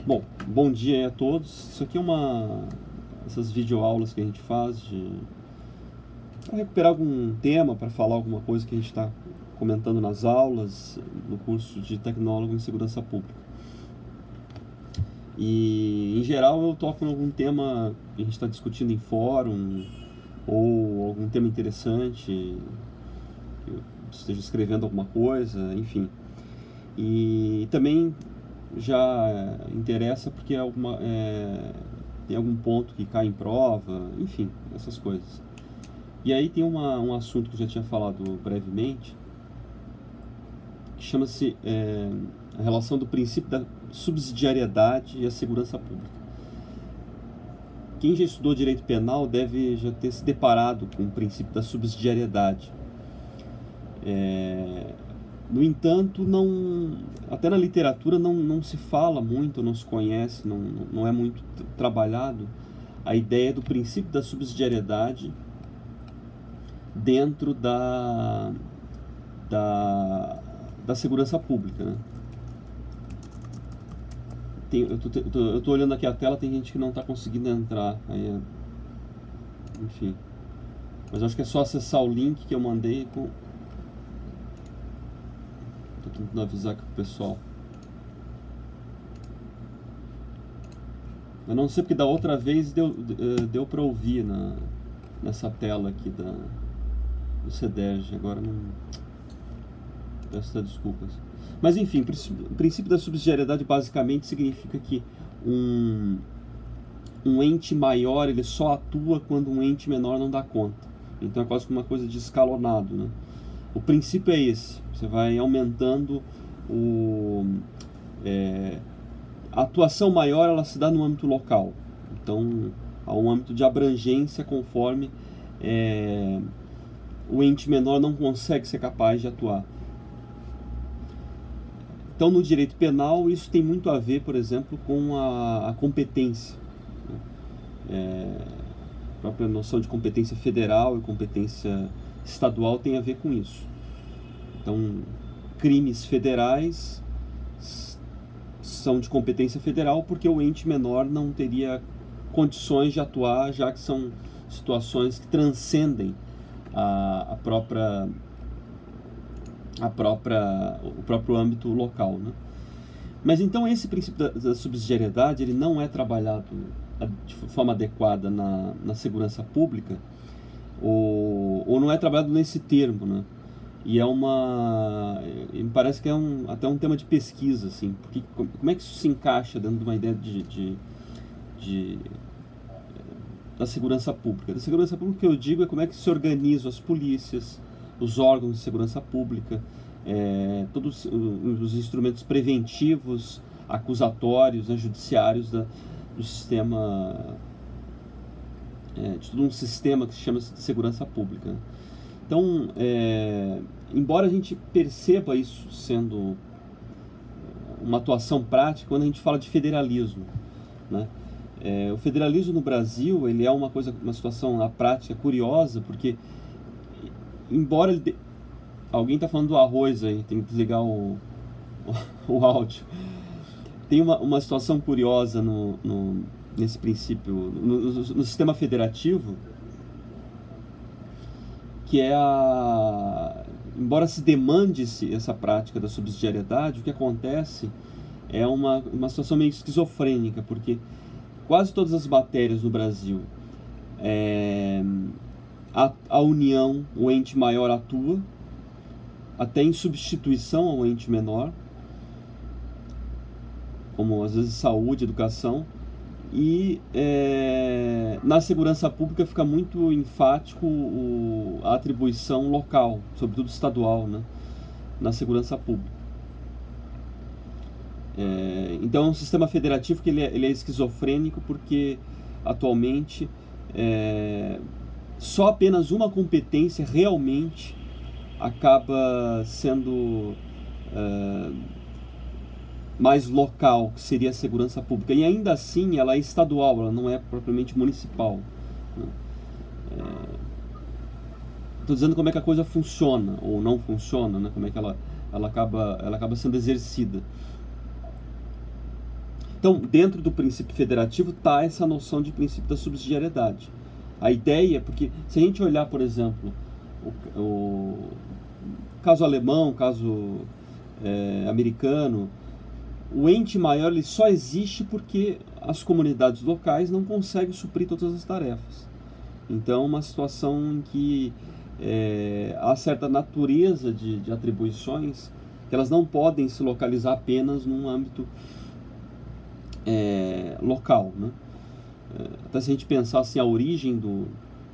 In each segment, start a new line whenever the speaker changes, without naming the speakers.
Bom, bom dia aí a todos. Isso aqui é essas videoaulas que a gente faz para recuperar algum tema, para falar alguma coisa que a gente está comentando nas aulas, no curso de Tecnólogo em Segurança Pública. E, em geral, eu toco em algum tema que a gente está discutindo em fórum, ou algum tema interessante, que eu esteja escrevendo alguma coisa, enfim. E também já interessa porque tem algum ponto que cai em prova, enfim, essas coisas. E aí tem um assunto que eu já tinha falado brevemente, que chama-se a relação do princípio da subsidiariedade e a segurança pública. Quem já estudou direito penal deve já ter se deparado com o princípio da subsidiariedade. No entanto, até na literatura não se fala muito, não se conhece, não é muito trabalhado a ideia do princípio da subsidiariedade dentro da segurança pública, né? Eu tô olhando aqui a tela, tem gente que não está conseguindo entrar, enfim. Mas acho que é só acessar o link que eu mandei com... Tô tentando avisar aqui pro pessoal. Eu não sei porque da outra vez deu para ouvir nessa tela aqui do CEDERJ, agora não... Peço até desculpas. Mas enfim, o princípio da subsidiariedade basicamente significa que um ente maior ele só atua quando um ente menor não dá conta. Então é quase como uma coisa de escalonado, né? O princípio é esse, você vai aumentando a atuação maior ela se dá no âmbito local, então há um âmbito de abrangência conforme o ente menor não consegue ser capaz de atuar. Então no direito penal isso tem muito a ver, por exemplo, com a competência, né? A própria noção de competência federal e competência estadual tem a ver com isso. Então, crimes federais são de competência federal porque o ente menor não teria condições de atuar, já que são situações que transcendem o próprio âmbito local, né? Mas então esse princípio da subsidiariedade ele não é trabalhado de forma adequada na segurança pública, ou não é trabalhado nesse termo, né? E me parece que é até um tema de pesquisa, assim, porque como é que isso se encaixa dentro de uma ideia da segurança pública? Da segurança pública, o que eu digo é como é que se organizam as polícias, os órgãos de segurança pública, todos os instrumentos preventivos, acusatórios, né, judiciários do sistema, de todo um sistema que se chama de segurança pública. Então, embora a gente perceba isso sendo uma atuação prática, quando a gente fala de federalismo, né? O federalismo no Brasil ele é uma situação na prática curiosa, porque embora alguém está falando do arroz aí, tem que desligar o áudio. Tem uma situação curiosa nesse princípio, no sistema federativo, que embora se demande essa prática da subsidiariedade, o que acontece é uma situação meio esquizofrênica, porque quase todas as matérias no Brasil, a União, o ente maior atua, até em substituição ao ente menor, como às vezes saúde, educação, e na segurança pública fica muito enfático a atribuição local, sobretudo estadual, né, na segurança pública. Então é um sistema federativo que ele é esquizofrênico porque atualmente só apenas uma competência realmente acaba sendo mais local, que seria a segurança pública, e ainda assim ela é estadual, ela não é propriamente municipal, né? Estou dizendo como é que a coisa funciona ou não funciona, né? Como é que ela acaba sendo exercida. Então, dentro do princípio federativo está essa noção de princípio da subsidiariedade. A ideia, porque se a gente olhar, por exemplo, o caso alemão, caso americano, o ente maior ele só existe porque as comunidades locais não conseguem suprir todas as tarefas. Então, é uma situação em que há certa natureza de atribuições que elas não podem se localizar apenas num âmbito local, né? Até se a gente pensar assim, a origem do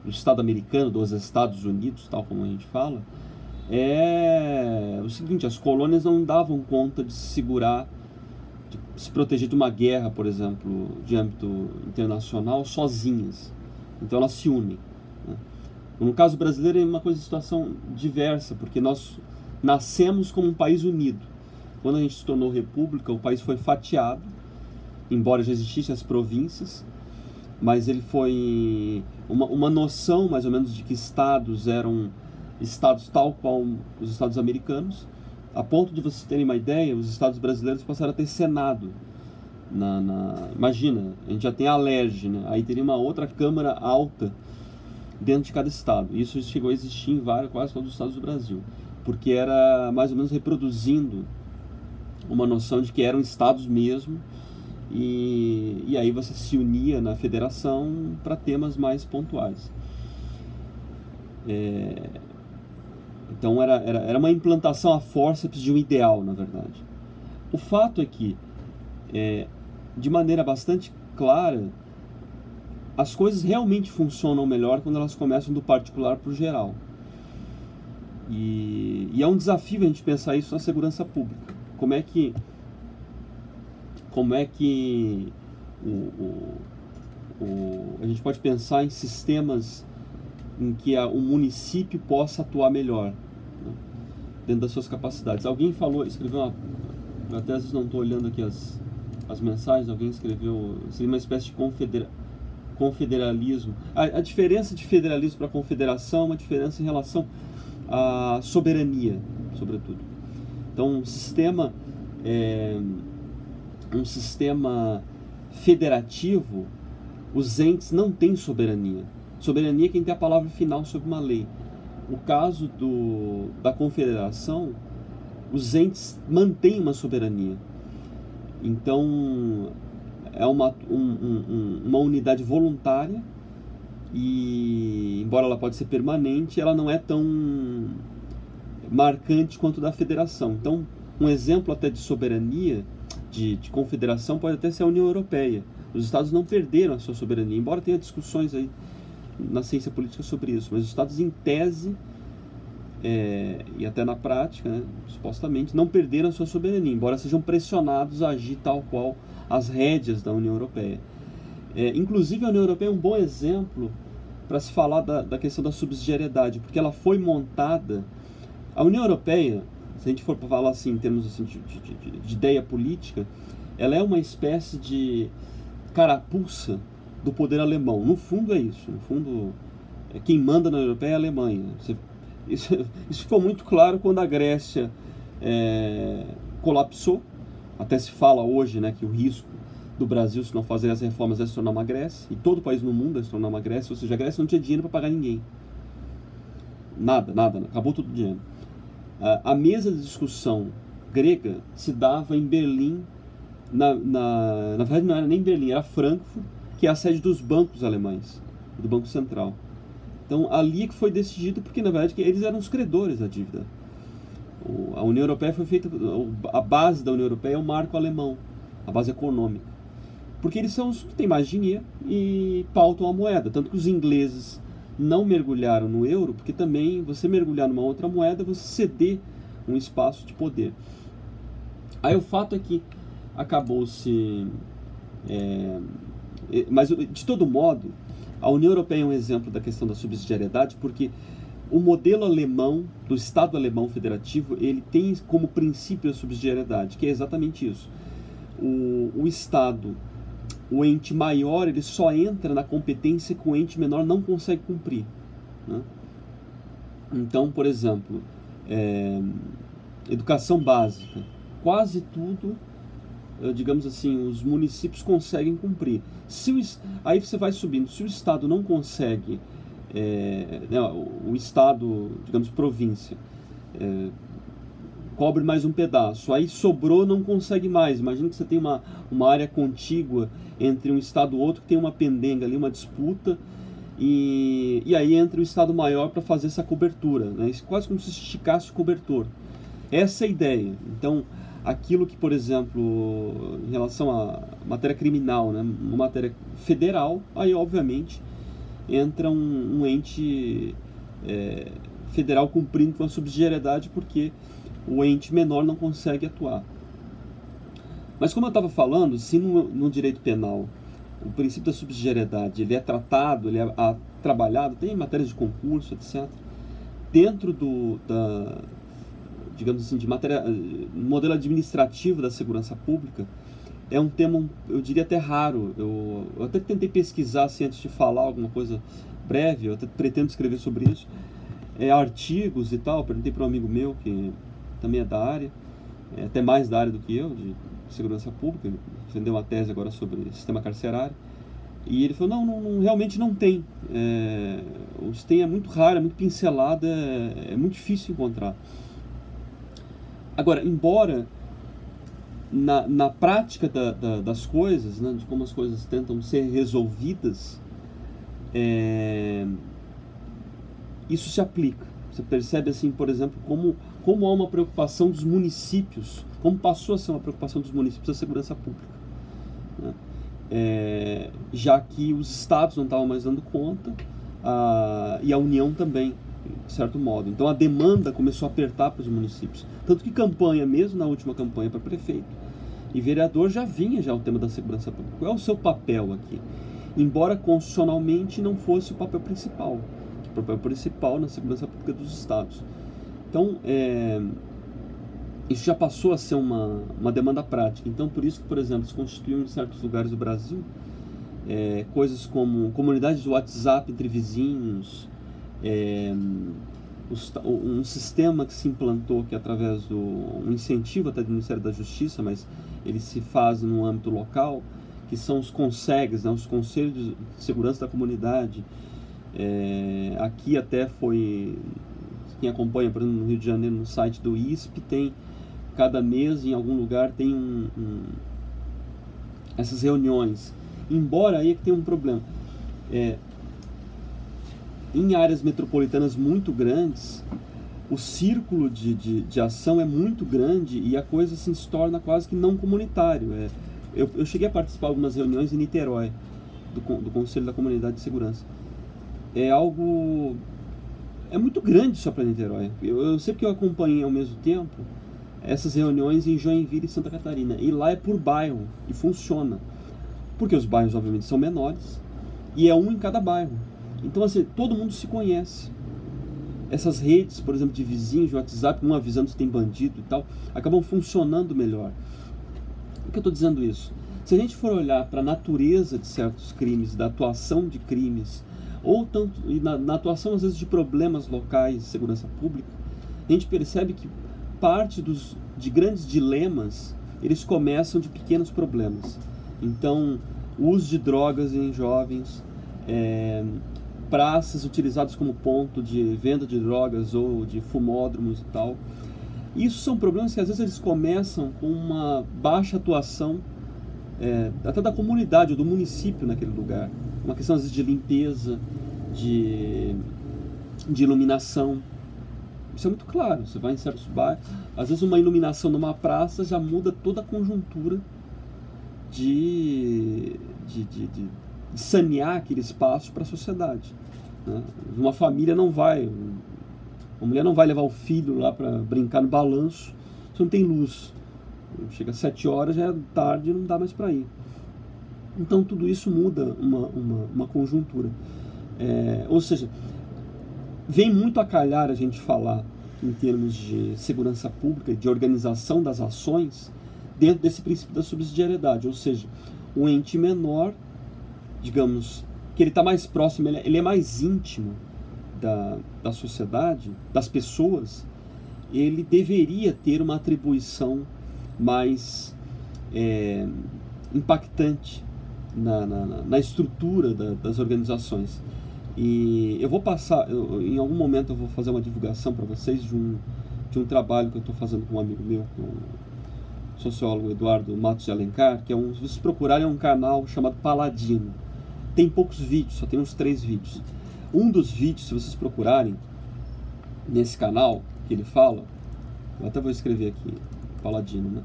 Estado americano, dos Estados Unidos, tal como a gente fala, é o seguinte: as colônias não davam conta de se segurar, de se proteger de uma guerra, por exemplo, de âmbito internacional, sozinhas. Então elas se unem, né? No caso brasileiro é uma situação diversa, porque nós nascemos como um país unido. Quando a gente se tornou república, o país foi fatiado, embora já existissem as províncias, mas ele foi uma noção mais ou menos de que estados eram estados tal qual os estados americanos, a ponto de vocês terem uma ideia, os estados brasileiros passaram a ter senado. Imagina, a gente já tem a LERJ, né? Aí teria uma outra câmara alta dentro de cada estado. Isso chegou a existir em quase todos os estados do Brasil, porque era mais ou menos reproduzindo uma noção de que eram estados mesmo, e aí você se unia na federação para temas mais pontuais. Então era uma implantação a forceps de um ideal, na verdade. O fato é que, de maneira bastante clara, as coisas realmente funcionam melhor quando elas começam do particular para o geral. E é um desafio a gente pensar isso na segurança pública. Como é que a gente pode pensar em sistemas em que o município possa atuar melhor, né, dentro das suas capacidades. Alguém escreveu eu até às vezes não estou olhando aqui as mensagens, alguém escreveu, seria uma espécie de confederalismo. A diferença de federalismo para confederação é uma diferença em relação à soberania, sobretudo. Então, um sistema federativo, os entes não têm soberania. Soberania é quem tem a palavra final sobre uma lei. No caso da confederação, os entes mantêm uma soberania. Então, é uma unidade voluntária e, embora ela pode ser permanente, ela não é tão marcante quanto da federação. Então, um exemplo até de soberania, de confederação, pode até ser a União Europeia. Os Estados não perderam a sua soberania, embora tenha discussões aí na ciência política sobre isso, mas os Estados, em tese, e até na prática, né, supostamente, não perderam a sua soberania, embora sejam pressionados a agir tal qual as rédeas da União Europeia. Inclusive, a União Europeia é um bom exemplo para se falar da questão da subsidiariedade, porque ela foi montada... A União Europeia, se a gente for falar assim, em termos assim, de ideia política, ela é uma espécie de carapuça do poder alemão. No fundo é isso. No fundo, quem manda na União Europeia é a Alemanha. Isso ficou muito claro quando a Grécia colapsou. Até se fala hoje, né, que o risco do Brasil, se não fazer as reformas, é se tornar uma Grécia. E todo país no mundo é se tornar uma Grécia. Ou seja, a Grécia não tinha dinheiro para pagar ninguém. Nada. Acabou todo o dinheiro. A mesa de discussão grega se dava em Berlim. Na verdade, não era nem Berlim, era Frankfurt, que é a sede dos bancos alemães, do Banco Central. Então, ali que foi decidido, porque, na verdade, eles eram os credores da dívida. A União Europeia foi feita... A base da União Europeia é o marco alemão, a base econômica. Porque eles são os que têm mais dinheiro e pautam a moeda. Tanto que os ingleses não mergulharam no euro, porque também você mergulhar numa outra moeda, você ceder um espaço de poder. Aí o fato é que acabou-se... mas, de todo modo, a União Europeia é um exemplo da questão da subsidiariedade, porque o modelo alemão, do Estado alemão federativo, ele tem como princípio a subsidiariedade, que é exatamente isso. O Estado, o ente maior, ele só entra na competência que o ente menor não consegue cumprir, né? Então, por exemplo, educação básica, quase tudo digamos assim, os municípios conseguem cumprir. Aí você vai subindo. Se o Estado não consegue, né, o Estado, digamos, província, cobre mais um pedaço, aí sobrou, não consegue mais. Imagina que você tem uma área contígua entre um Estado e outro, que tem uma pendenga ali, uma disputa, e aí entra o Estado maior para fazer essa cobertura, né? Quase como se esticasse o cobertor. Essa é a ideia. Então, aquilo que, por exemplo, em relação à matéria criminal, né, uma matéria federal, aí obviamente entra um ente federal cumprindo com a subsidiariedade, porque o ente menor não consegue atuar. Mas como eu estava falando, se no direito penal o princípio da subsidiariedade ele é tratado, ele é trabalhado, tem matérias de concurso, etc., dentro digamos assim, de matéria, modelo administrativo da segurança pública, é um tema, eu diria até raro. Eu até tentei pesquisar assim, antes de falar alguma coisa breve, eu até pretendo escrever sobre isso, artigos e tal. Perguntei para um amigo meu que também é da área, até mais da área do que eu, de segurança pública, ele defendeu uma tese agora sobre sistema carcerário, e ele falou, não, realmente não tem. Os tem é muito raro, é muito pincelado, é muito difícil encontrar. Agora, embora na prática das coisas, né, de como as coisas tentam ser resolvidas, isso se aplica. Você percebe, assim, por exemplo, como há uma preocupação dos municípios, como passou a ser uma preocupação dos municípios da segurança pública, né? Já que os estados não estavam mais dando conta, e a União também, de certo modo. Então a demanda começou a apertar para os municípios. Tanto que campanha, mesmo na última campanha para prefeito e vereador, já vinha o tema da segurança pública. Qual é o seu papel aqui? Embora constitucionalmente não fosse o papel principal. O papel principal na segurança pública dos estados. Então, isso já passou a ser uma demanda prática. Então, por isso que, por exemplo, se constituíram em certos lugares do Brasil coisas como comunidades de WhatsApp entre vizinhos, um sistema que se implantou, que é através um incentivo até do Ministério da Justiça, mas ele se faz no âmbito local, que são os CONSEGs, né, os Conselhos de Segurança da Comunidade. Aqui até foi, quem acompanha, por exemplo, no Rio de Janeiro, no site do ISP, tem cada mês, em algum lugar, tem essas reuniões. Embora aí é que tem um problema. Em áreas metropolitanas muito grandes, o círculo de ação é muito grande e a coisa assim, se torna quase que não comunitário. Eu cheguei a participar de algumas reuniões em Niterói, do Conselho da Comunidade de Segurança. É muito grande só para Niterói. Eu sei que eu acompanhei ao mesmo tempo essas reuniões em Joinville e Santa Catarina. E lá é por bairro, e funciona. Porque os bairros, obviamente, são menores, e é um em cada bairro. Então, assim, todo mundo se conhece. Essas redes, por exemplo, de vizinhos, de WhatsApp, um avisando se tem bandido e tal, acabam funcionando melhor. Por que eu estou dizendo isso? Se a gente for olhar para a natureza de certos crimes, da atuação de crimes, ou tanto na atuação, às vezes, de problemas locais de segurança pública, a gente percebe que parte de grandes dilemas, eles começam de pequenos problemas. Então, o uso de drogas em jovens, praças utilizadas como ponto de venda de drogas ou de fumódromos e tal. Isso são problemas que às vezes eles começam com uma baixa atuação até da comunidade ou do município naquele lugar. Uma questão às vezes de limpeza, de iluminação. Isso é muito claro. Você vai em certos bairros, às vezes uma iluminação numa praça já muda toda a conjuntura de sanear aquele espaço para a sociedade, né? Uma família não vai, uma mulher não vai levar o filho lá para brincar no balanço se não tem luz. Chega às 7 horas, já é tarde e não dá mais para ir. Então tudo isso muda uma conjuntura. Ou seja, vem muito a calhar a gente falar em termos de segurança pública, de organização das ações, dentro desse princípio da subsidiariedade. Ou seja, o ente menor, digamos, que ele está mais próximo, ele é mais íntimo da sociedade, das pessoas, ele deveria ter uma atribuição mais impactante na estrutura das organizações. E eu vou passar, em algum momento eu vou fazer uma divulgação para vocês de um trabalho que eu estou fazendo com um amigo meu, com o sociólogo Eduardo Matos de Alencar, que se vocês procurarem, é um canal chamado Paladino. Tem poucos vídeos, só tem uns 3 vídeos. Um dos vídeos, se vocês procurarem nesse canal, que ele fala, eu até vou escrever aqui, Paladino, né?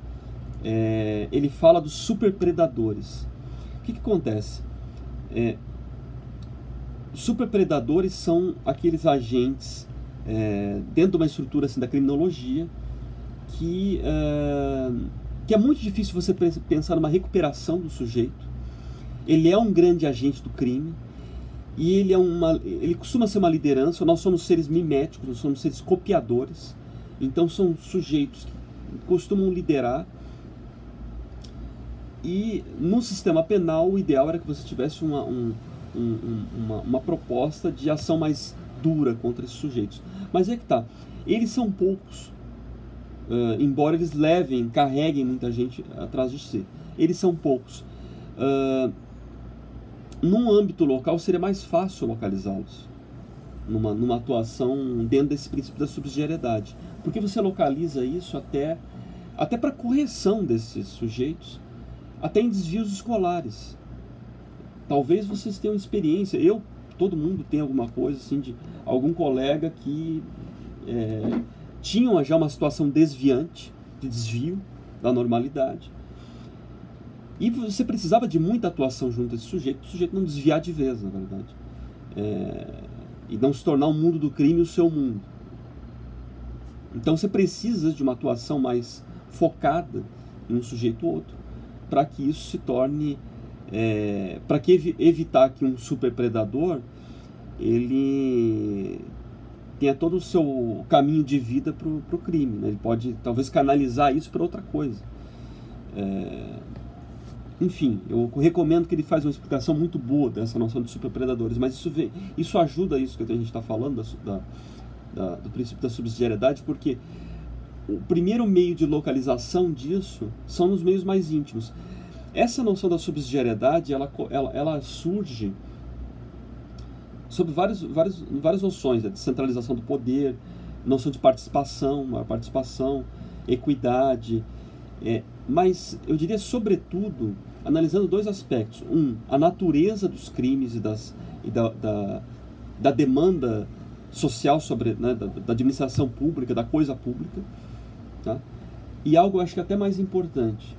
Ele fala dos superpredadores. O que acontece? Superpredadores são aqueles agentes dentro de uma estrutura assim, da criminologia que é muito difícil você pensar numa recuperação do sujeito. Ele é um grande agente do crime e ele costuma ser uma liderança. Nós somos seres miméticos, nós somos seres copiadores. Então são sujeitos que costumam liderar. E no sistema penal o ideal era que você tivesse uma proposta de ação mais dura contra esses sujeitos. Mas é que tá, eles são poucos, embora eles carreguem muita gente atrás de si. Eles são poucos. Num âmbito local seria mais fácil localizá-los, numa atuação dentro desse princípio da subsidiariedade, porque você localiza isso até para correção desses sujeitos, até em desvios escolares. Talvez vocês tenham experiência, todo mundo tem alguma coisa assim, de algum colega que tinham já uma situação desviante, de desvio da normalidade, e você precisava de muita atuação junto a esse sujeito, o sujeito não desviar de vez, na verdade, e não se tornar o mundo do crime o seu mundo. Então você precisa de uma atuação mais focada em um sujeito ou outro, para que isso se torne, para que evitar que um superpredador ele tenha todo o seu caminho de vida para o crime, né? Ele pode talvez canalizar isso para outra coisa. Enfim, eu recomendo que ele faça uma explicação muito boa dessa noção de superpredadores, mas isso ajuda isso que a gente está falando, do princípio da subsidiariedade, porque o primeiro meio de localização disso são nos meios mais íntimos. Essa noção da subsidiariedade, ela surge sob várias noções, a descentralização do poder, noção de participação, maior participação, equidade, mas eu diria sobretudo analisando 2 aspectos. A natureza dos crimes e da demanda social da administração pública, da coisa pública, tá? E algo, eu acho que até mais importante,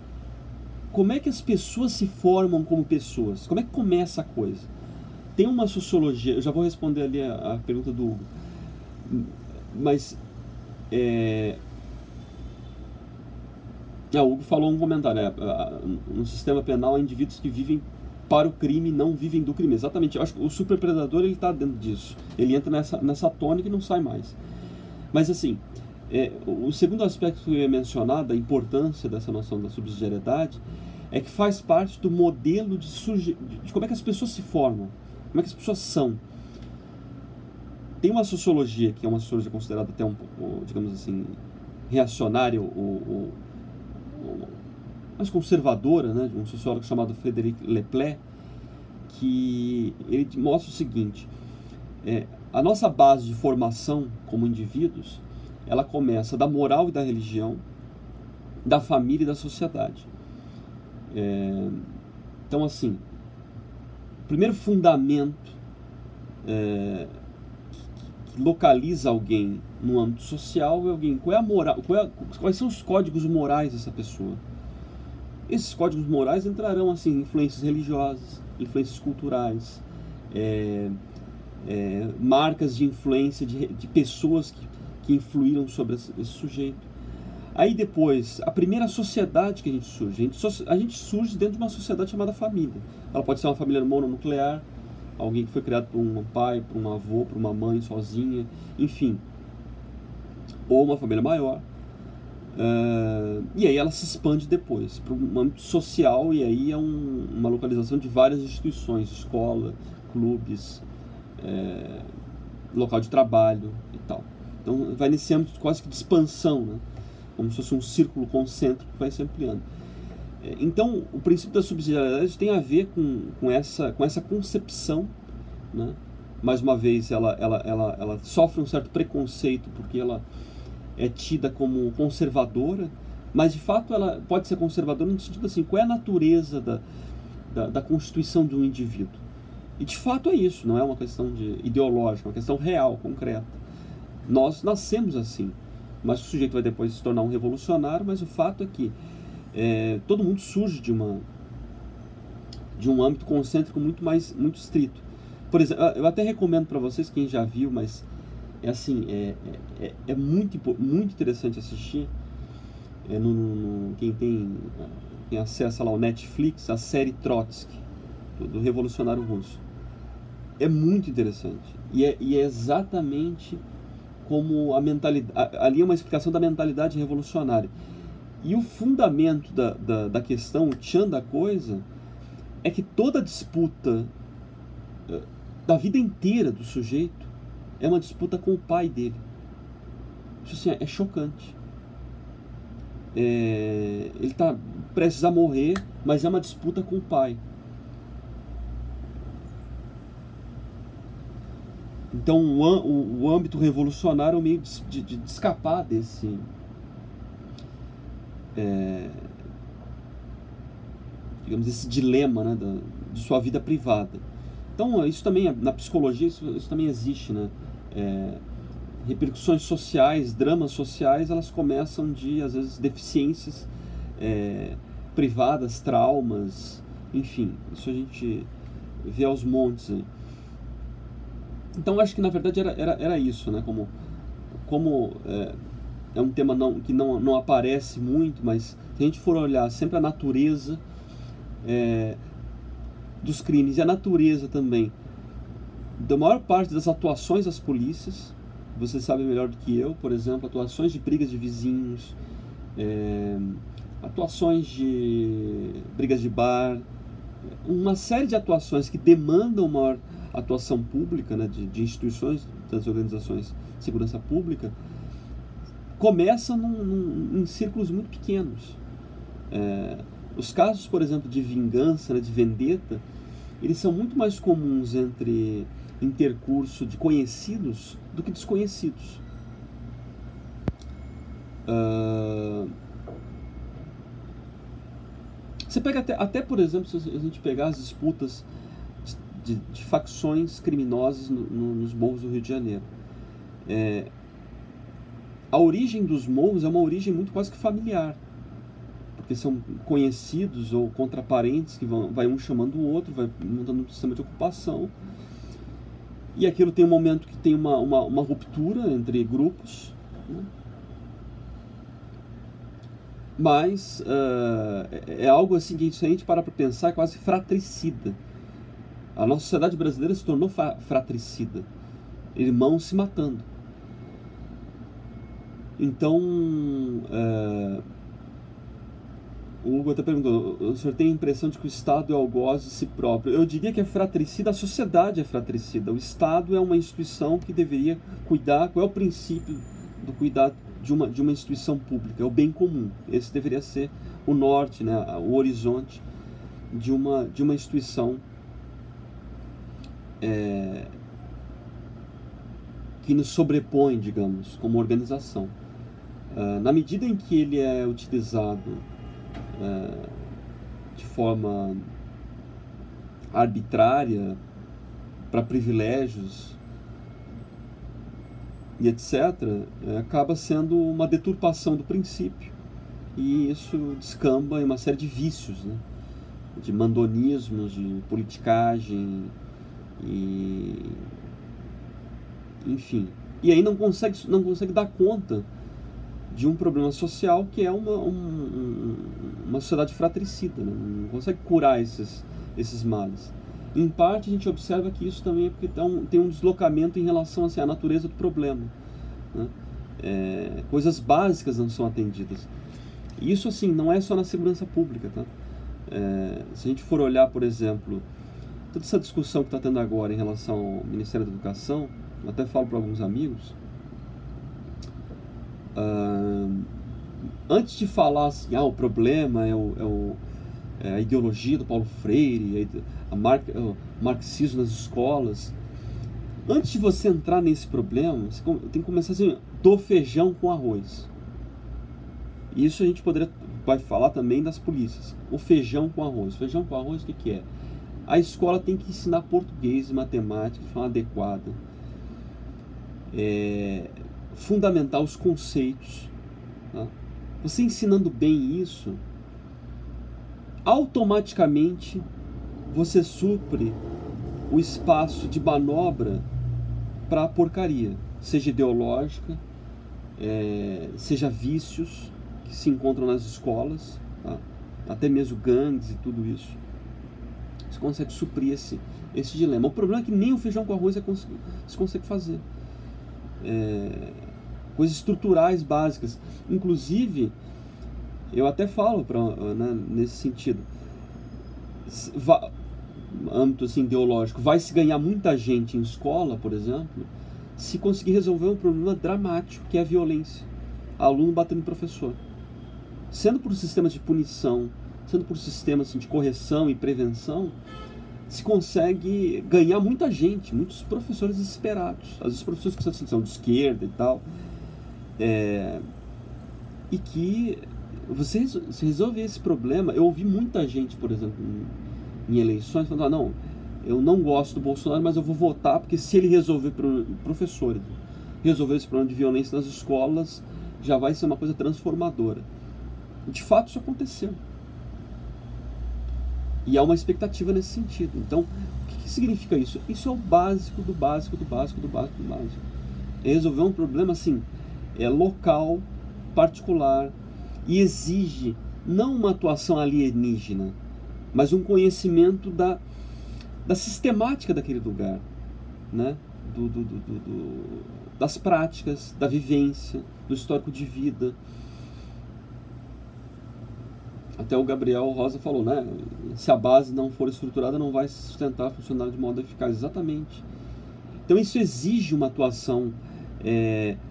como é que as pessoas se formam como pessoas? Como é que começa a coisa? Tem uma sociologia, eu já vou responder ali a pergunta do Hugo, mas o Hugo falou um comentário, no sistema penal há indivíduos que vivem para o crime, não vivem do crime. Exatamente, eu acho que o superpredador está dentro disso, ele entra nessa tônica e não sai mais. Mas assim, o segundo aspecto que eu ia mencionar, da importância dessa noção da subsidiariedade, é que faz parte do modelo de como é que as pessoas se formam, como é que as pessoas são. Tem uma sociologia, que é uma sociologia considerada até um pouco, digamos assim, reacionária, mais conservadora, né, de um sociólogo chamado Frédéric Lépée, que ele mostra o seguinte: a nossa base de formação como indivíduos, ela começa da moral e da religião, da família e da sociedade. Então, assim, o primeiro fundamento que localiza alguém no âmbito social é alguém. Qual é a moral? Quais são os códigos morais dessa pessoa? Esses códigos morais entrarão, assim, influências religiosas, influências culturais, marcas de influência de pessoas que influíram sobre esse sujeito. Aí depois, a primeira sociedade que a gente surge, a gente surge dentro de uma sociedade chamada família. Ela pode ser uma família mononuclear, alguém que foi criado por um pai, por um avô, por uma mãe sozinha, enfim, ou uma família maior. E aí ela se expande depois para um âmbito social, e aí é uma localização de várias instituições, escola, clubes, local de trabalho e tal. Então vai nesse âmbito quase que de expansão, né? Como se fosse um círculo concêntrico que vai se ampliando. Então, o princípio da subsidiariedade tem a ver com essa concepção, né? Mais uma vez, ela sofre um certo preconceito porque ela é tida como conservadora, mas de fato ela pode ser conservadora no sentido assim, qual é a natureza da constituição de um indivíduo? E de fato é isso, não é uma questão ideológica, é uma questão real, concreta. Nós nascemos assim, mas o sujeito vai depois se tornar um revolucionário, mas o fato é que todo mundo surge de um âmbito concêntrico muito estrito. Por exemplo, eu até recomendo para vocês, quem já viu, mas é muito interessante assistir. Quem tem acesso lá ao Netflix, a série Trotsky, do revolucionário russo. É muito interessante. E é exatamente como a mentalidade. Ali é uma explicação da mentalidade revolucionária. E o fundamento da questão, o tchan da coisa, é que toda disputa da vida inteira do sujeito é uma disputa com o pai dele. Isso assim, é chocante. Ele está prestes a morrer, mas é uma disputa com o pai. Então o âmbito revolucionário é um meio de escapar desse digamos, esse dilema, né, de sua vida privada. Então isso também, na psicologia, isso também existe, né? Repercussões sociais, dramas sociais, elas começam de, às vezes, deficiências privadas, traumas, enfim, isso a gente vê aos montes aí. Então acho que na verdade era isso, né? Como é um tema que não aparece muito, mas se a gente for olhar sempre a natureza dos crimes e a natureza também da maior parte das atuações das polícias, você sabe melhor do que eu, por exemplo, atuações de brigas de vizinhos, atuações de brigas de bar, uma série de atuações que demandam maior atuação pública, né, de instituições, das organizações de segurança pública, começam em círculos muito pequenos. Os casos, por exemplo, de vingança, né, de vendetta, eles são muito mais comuns entre intercurso de conhecidos do que desconhecidos. Você pega até, por exemplo, se a gente pegar as disputas de facções criminosas nos morros do Rio de Janeiro. A origem dos morros é uma origem muito quase que familiar, porque são conhecidos ou contraparentes que vai um chamando o outro, vai montando um sistema de ocupação, e aquilo tem um momento que tem uma ruptura entre grupos, né? Mas é algo assim que, se a gente parar para pensar, é quase fratricida. A nossa sociedade brasileira se tornou fratricida, irmãos se matando. Então, o Hugo até perguntou, o senhor tem a impressão de que o Estado é algoz de si próprio? Eu diria que é fratricida, a sociedade é fratricida. O Estado é uma instituição que deveria cuidar, qual é o princípio do cuidado de uma instituição pública? É o bem comum. Esse deveria ser o norte, né, o horizonte de uma instituição que nos sobrepõe, digamos, como organização. Na medida em que ele é utilizado de forma arbitrária para privilégios e etc., acaba sendo uma deturpação do princípio, e isso descamba em uma série de vícios, né? De mandonismos, de politicagem, enfim. E aí não consegue dar conta de um problema social que é uma sociedade fratricida, né? Não consegue curar esses males. Em parte a gente observa que isso também é porque tem um deslocamento em relação assim, à natureza do problema, né? Coisas básicas não são atendidas. E isso assim não é só na segurança pública, tá? Se a gente for olhar, por exemplo, toda essa discussão que está tendo agora em relação ao Ministério da Educação, eu até falo para alguns amigos, antes de falar assim, o problema é o a ideologia do Paulo Freire, o marxismo nas escolas. Antes de você entrar nesse problema, você tem que começar assim, do feijão com arroz. Isso a gente vai falar também das polícias. O feijão com arroz. Feijão com arroz, o que é? A escola tem que ensinar português e matemática de forma adequada. Fundamentar os conceitos. Tá? Você ensinando bem isso, automaticamente você supre o espaço de manobra para a porcaria, seja ideológica, seja vícios que se encontram nas escolas, tá? Até mesmo gangues e tudo isso. Você consegue suprir esse dilema. O problema é que nem o feijão com arroz se consegue fazer. Coisas estruturais básicas. Inclusive, eu até falo nesse sentido, âmbito assim, ideológico, vai se ganhar muita gente em escola, por exemplo, se conseguir resolver um problema dramático, que é a violência. Aluno batendo em professor. Sendo por sistemas de punição, sendo por sistemas assim, de correção e prevenção, se consegue ganhar muita gente, muitos professores desesperados. Às vezes professores que são de esquerda e tal. E que você resolver esse problema. Eu ouvi muita gente, por exemplo, em eleições, falando, não, eu não gosto do Bolsonaro, mas eu vou votar, porque se ele resolver, professores, resolver esse problema de violência nas escolas, já vai ser uma coisa transformadora. De fato, isso aconteceu. E há uma expectativa nesse sentido. Então, o que significa isso? Isso é o básico do básico do básico do básico do básico. É resolver um problema assim, local, particular, e exige não uma atuação alienígena, mas um conhecimento da sistemática daquele lugar, né? Das práticas, da vivência, do histórico de vida. Até o Gabriel Rosa falou, né? Se a base não for estruturada, não vai sustentar, funcionar de modo eficaz. Exatamente. Então isso exige uma atuação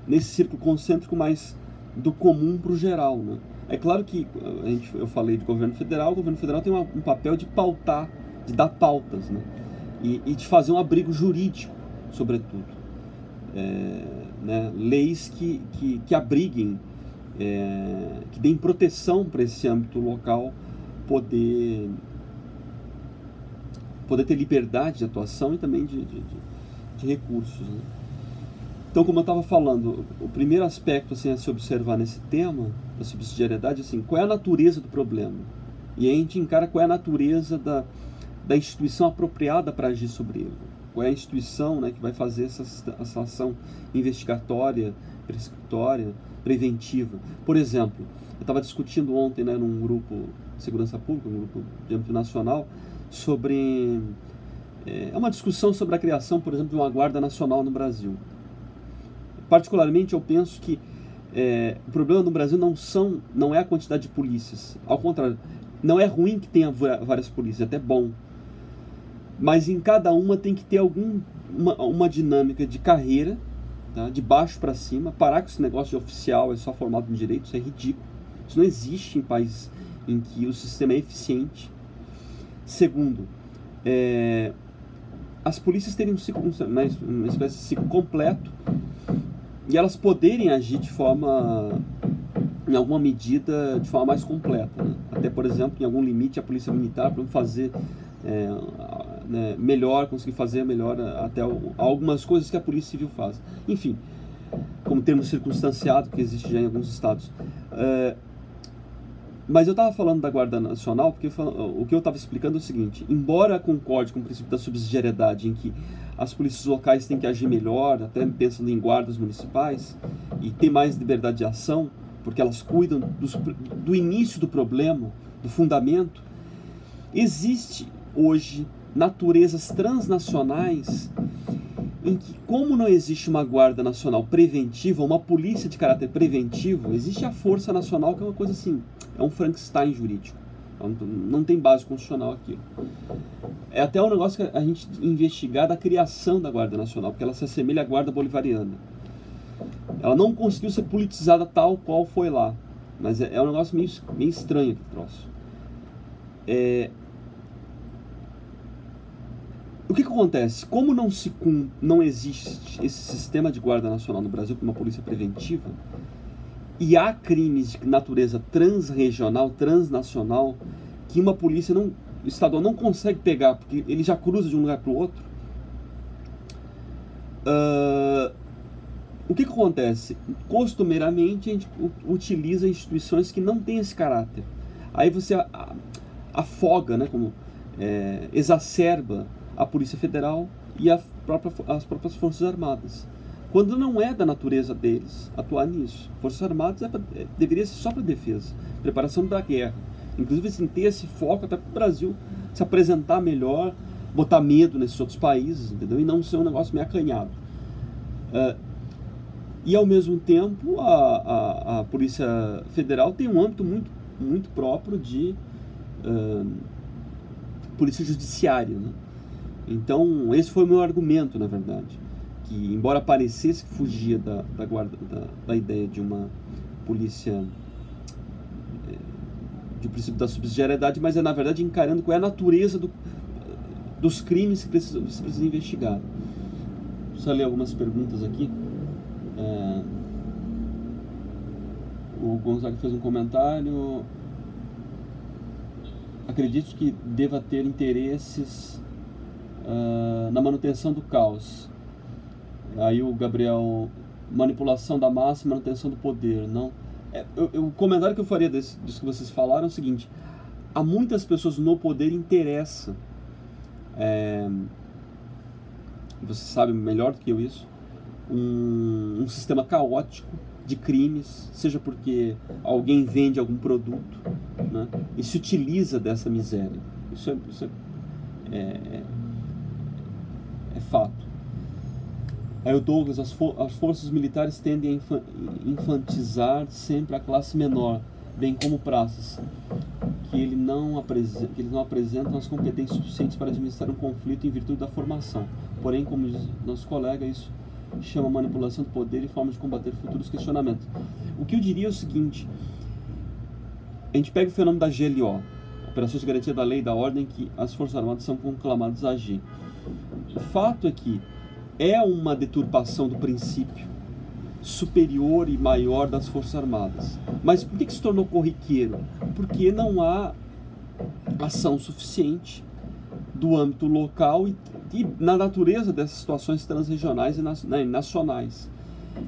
nesse círculo concêntrico mais do comum para o geral, né? É claro que eu falei de governo federal. O governo federal tem um papel de pautar, de dar pautas, né? E de fazer um abrigo jurídico, sobretudo. Né? Leis que abriguem, que deem proteção para esse âmbito local poder ter liberdade de atuação e também de recursos, né? Então, como eu estava falando, o primeiro aspecto assim, a se observar nesse tema da subsidiariedade, assim, qual é a natureza do problema? E aí a gente encara qual é a natureza da instituição apropriada para agir sobre ele. Qual é a instituição, né, que vai fazer essa ação investigatória, prescritória, preventiva. Por exemplo, eu estava discutindo ontem, né, num grupo de segurança pública, um grupo de âmbito nacional, sobre... uma discussão sobre a criação, por exemplo, de uma Guarda Nacional no Brasil. Particularmente, eu penso que o problema no Brasil não é a quantidade de polícias. Ao contrário, não é ruim que tenha várias polícias, é até bom. Mas em cada uma tem que ter uma dinâmica de carreira, tá? De baixo para cima. Parar com esse negócio de oficial é só formado em direito, isso é ridículo. Isso não existe em países em que o sistema é eficiente. Segundo, as polícias terem um ciclo, uma espécie de ciclo completo, e elas poderem agir de forma, em alguma medida, de forma mais completa, né? Até, por exemplo, em algum limite, a polícia militar para fazer melhor, conseguir fazer melhor até algumas coisas que a polícia civil faz. Enfim, como termo circunstanciado, que existe já em alguns estados. Mas eu estava falando da Guarda Nacional porque o que eu estava explicando é o seguinte: embora concorde com o princípio da subsidiariedade, em que as polícias locais têm que agir melhor, até pensando em guardas municipais, e ter mais liberdade de ação, porque elas cuidam do início do problema, do fundamento, existe hoje naturezas transnacionais em que, como não existe uma Guarda Nacional preventiva, uma polícia de caráter preventivo, existe a Força Nacional, que é uma coisa assim, é um Frankenstein jurídico. Não tem base constitucional aqui. É até um negócio que a gente investigar da criação da Guarda Nacional, porque ela se assemelha à Guarda Bolivariana. Ela não conseguiu ser politizada tal qual foi lá, mas é um negócio meio estranho aquele troço. O que acontece? Como não existe esse sistema de guarda nacional no Brasil, como uma polícia preventiva, e há crimes de natureza transregional, transnacional, que uma polícia estadual não consegue pegar, porque ele já cruza de um lugar para o outro, o que acontece? Costumeiramente a gente utiliza instituições que não têm esse caráter. Aí você afoga, né, exacerba a Polícia Federal e as próprias Forças Armadas. Quando não é da natureza deles atuar nisso. Forças Armadas deveria ser só para defesa, preparação da guerra. Inclusive, assim, ter esse foco até para o Brasil se apresentar melhor, botar medo nesses outros países, entendeu? E não ser um negócio meio acanhado. E, ao mesmo tempo, a Polícia Federal tem um âmbito muito, muito próprio de polícia judiciária, né? Então, esse foi o meu argumento, na verdade, que, embora parecesse que fugia da ideia de uma polícia, de princípio da subsidiariedade, mas na verdade, encarando qual é a natureza dos crimes que se precisa investigar. Deixa eu ler algumas perguntas aqui. O Gonzaga fez um comentário. Acredito que deva ter interesses na manutenção do caos. Aí o Gabriel, manipulação da massa e manutenção do poder. Não. O comentário que eu faria disso que vocês falaram é o seguinte: há muitas pessoas no poder interessa, você sabe melhor do que eu isso, um sistema caótico de crimes, seja porque alguém vende algum produto, né, e se utiliza dessa miséria. Isso é fato. Aí o Douglas, as forças militares tendem a infantizar sempre a classe menor, bem como praças, que eles não apresentam as competências suficientes para administrar um conflito em virtude da formação. Porém, como diz nosso colega, isso chama manipulação do poder e forma de combater futuros questionamentos. O que eu diria é o seguinte: a gente pega o fenômeno da GLO, Operações de Garantia da Lei e da Ordem, que as Forças Armadas são conclamadas a agir. O fato é que é uma deturpação do princípio superior e maior das Forças Armadas. Mas por que se tornou corriqueiro? Porque não há ação suficiente do âmbito local e na natureza dessas situações transregionais e nacionais.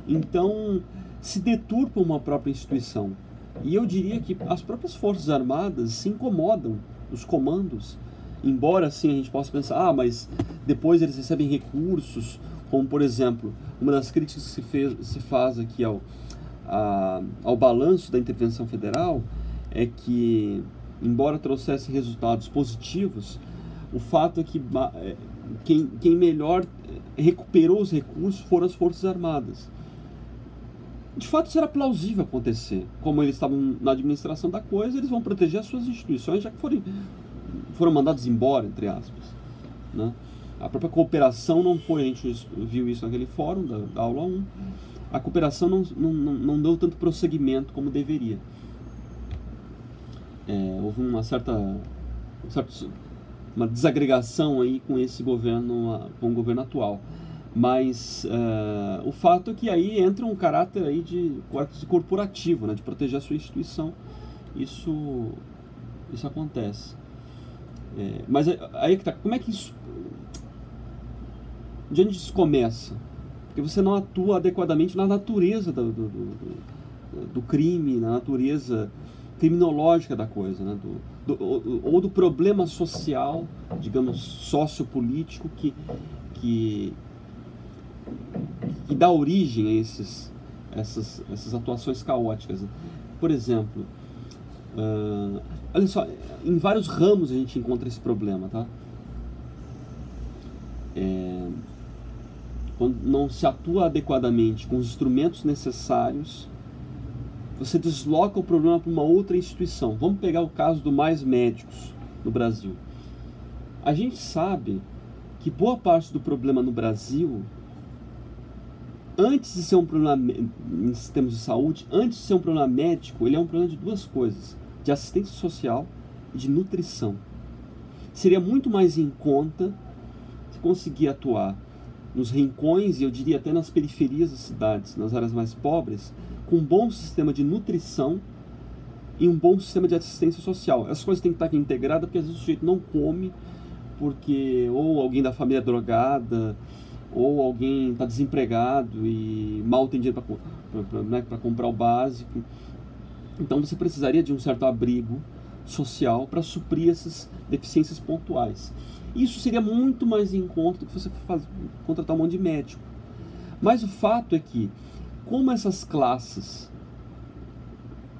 Então, se deturpa uma própria instituição. E eu diria que as próprias Forças Armadas se incomodam, os comandos, embora assim a gente possa pensar, mas depois eles recebem recursos, como por exemplo, uma das críticas que se faz aqui ao balanço da intervenção federal é que, embora trouxesse resultados positivos, o fato é que quem melhor recuperou os recursos foram as Forças Armadas. De fato, isso era plausível acontecer. Como eles estavam na administração da coisa, eles vão proteger as suas instituições, já que foram mandados embora, entre aspas, né? A própria cooperação não foi, a gente viu isso naquele fórum da aula 1, a cooperação não deu tanto prosseguimento como deveria. Houve uma desagregação aí com esse governo, com o governo atual. Mas o fato é que aí entra um caráter aí de corporativo, né, de proteger a sua instituição. Isso acontece. Mas aí que tá, como é que isso... De onde isso começa? Porque você não atua adequadamente na natureza do crime, na natureza criminológica da coisa, né? Ou do problema social, digamos, sociopolítico que dá origem a essas atuações caóticas. Por exemplo, olha só, em vários ramos a gente encontra esse problema, tá? Quando não se atua adequadamente com os instrumentos necessários, você desloca o problema para uma outra instituição. Vamos pegar o caso do Mais Médicos no Brasil. A gente sabe que boa parte do problema no Brasil, antes de ser um problema em termos de saúde, antes de ser um problema médico, ele é um problema de duas coisas: de assistência social e de nutrição. Seria muito mais em conta se conseguir atuar nos rincões, e eu diria até nas periferias das cidades, nas áreas mais pobres, com um bom sistema de nutrição e um bom sistema de assistência social. Essas coisas têm que estar integradas, porque às vezes o sujeito não come, porque ou alguém da família é drogada, ou alguém está desempregado e mal tem dinheiro para comprar o básico. Então você precisaria de um certo abrigo social para suprir essas deficiências pontuais. Isso seria muito mais em conta do que você contratar um monte de médico. Mas o fato é que, como essas classes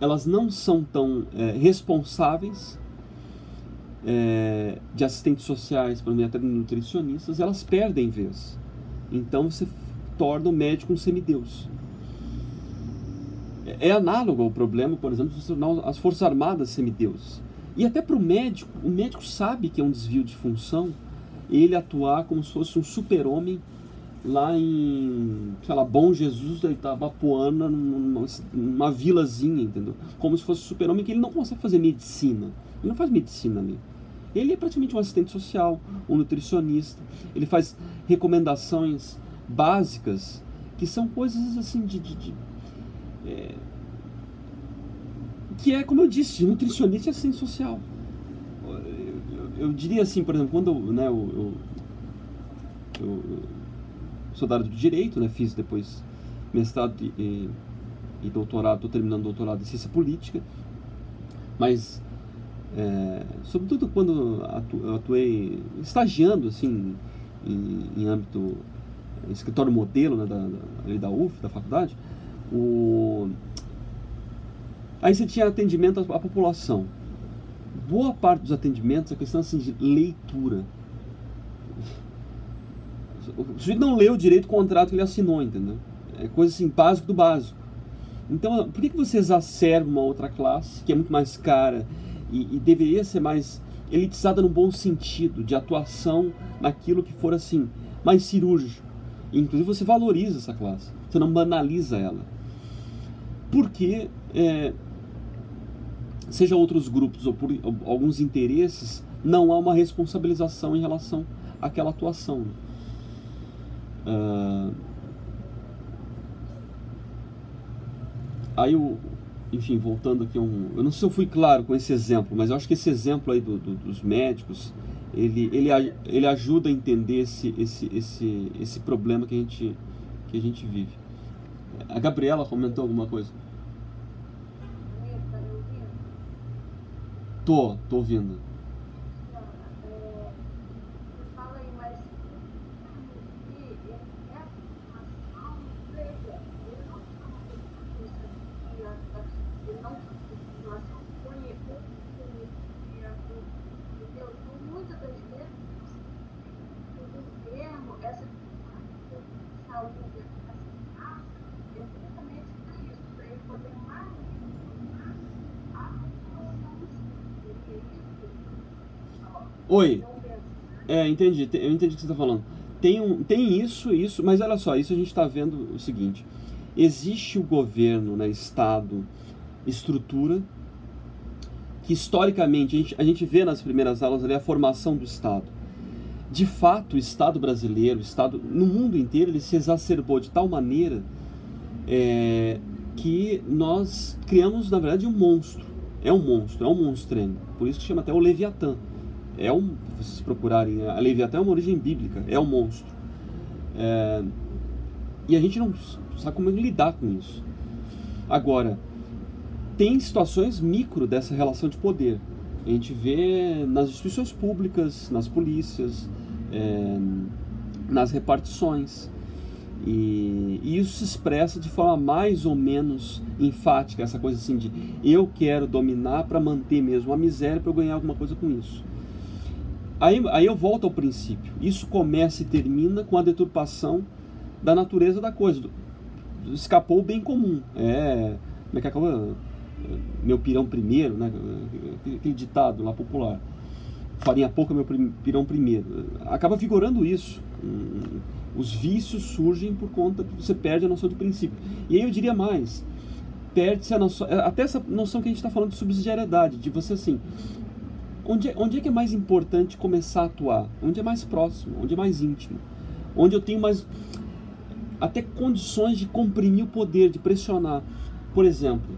elas não são tão responsáveis de assistentes sociais, por exemplo, até nutricionistas, elas perdem vez. Então você torna o médico um semideus. É análogo ao problema, por exemplo, de tornar as Forças Armadas semideuses. E até para o médico sabe que é um desvio de função ele atuar como se fosse um super-homem lá em, sei lá, Bom Jesus da Itabapoana, numa vilazinha, entendeu? Como se fosse um super-homem, que ele não consegue fazer medicina. Ele não faz medicina ali. Ele é praticamente um assistente social, um nutricionista. Ele faz recomendações básicas, que são coisas assim que é, como eu disse, de nutricionista e assistente social. Eu diria assim, por exemplo, quando eu sou da área do direito, né, fiz depois mestrado e doutorado, estou terminando doutorado em ciência política, mas sobretudo quando eu atuei estagiando assim em âmbito escritório modelo, né, da UF, da faculdade, aí você tinha atendimento à população. Boa parte dos atendimentos é questão assim, de leitura. O sujeito não leu direito o contrato que ele assinou, entendeu? É coisa assim, básico do básico. Então, por que você exacerba uma outra classe, que é muito mais cara e deveria ser mais elitizada no bom sentido, de atuação naquilo que for assim, mais cirúrgico? E, inclusive você valoriza essa classe, você não banaliza ela. Porque, seja outros grupos ou por alguns interesses, não há uma responsabilização em relação àquela atuação. Aí enfim, voltando aqui eu não sei se eu fui claro com esse exemplo, mas eu acho que esse exemplo aí dos médicos, ele ajuda a entender esse problema que a gente vive. A Gabriela comentou alguma coisa? Tô ouvindo. Oi, entendi, eu entendi o que você está falando. Tem isso, mas olha só, isso a gente está vendo o seguinte: existe o governo, né, Estado, estrutura, que historicamente a gente vê nas primeiras aulas ali a formação do Estado. De fato, o Estado brasileiro, o Estado no mundo inteiro, ele se exacerbou de tal maneira que nós criamos, na verdade, um monstro. É um monstrengo. Por isso que chama até o Leviatã. Se vocês procurarem, a Leviatã é uma origem bíblica, é um monstro. E a gente não sabe como lidar com isso. Agora, tem situações micro dessa relação de poder. A gente vê nas instituições públicas, nas polícias, nas repartições. E isso se expressa de forma mais ou menos enfática, essa coisa assim de eu quero dominar para manter mesmo a miséria, para eu ganhar alguma coisa com isso. Aí eu volto ao princípio. Isso começa e termina com a deturpação da natureza da coisa. Escapou o bem comum. Como é que acaba? Meu pirão primeiro, né? Aquele ditado lá popular. Farinha pouca, meu pirão primeiro. Acaba vigorando isso. Os vícios surgem por conta que você perde a noção de princípio. E aí eu diria mais. Perde-se a noção, até essa noção que a gente está falando de subsidiariedade, de você assim... onde é que é mais importante começar a atuar? Onde é mais próximo, onde é mais íntimo, onde eu tenho mais até condições de comprimir o poder, de pressionar. Por exemplo,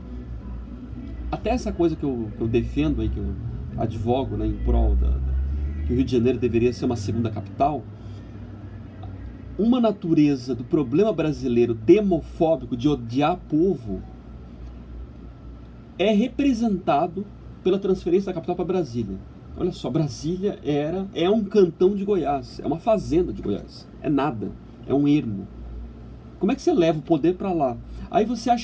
até essa coisa que eu defendo aí, que eu advogo, né, em prol que o Rio de Janeiro deveria ser uma segunda capital, uma natureza do problema brasileiro demofóbico, de odiar povo, é representado pela transferência da capital para Brasília. Olha só, Brasília é um cantão de Goiás, é uma fazenda de Goiás, é nada, é um ermo. Como é que você leva o poder para lá? Aí você acha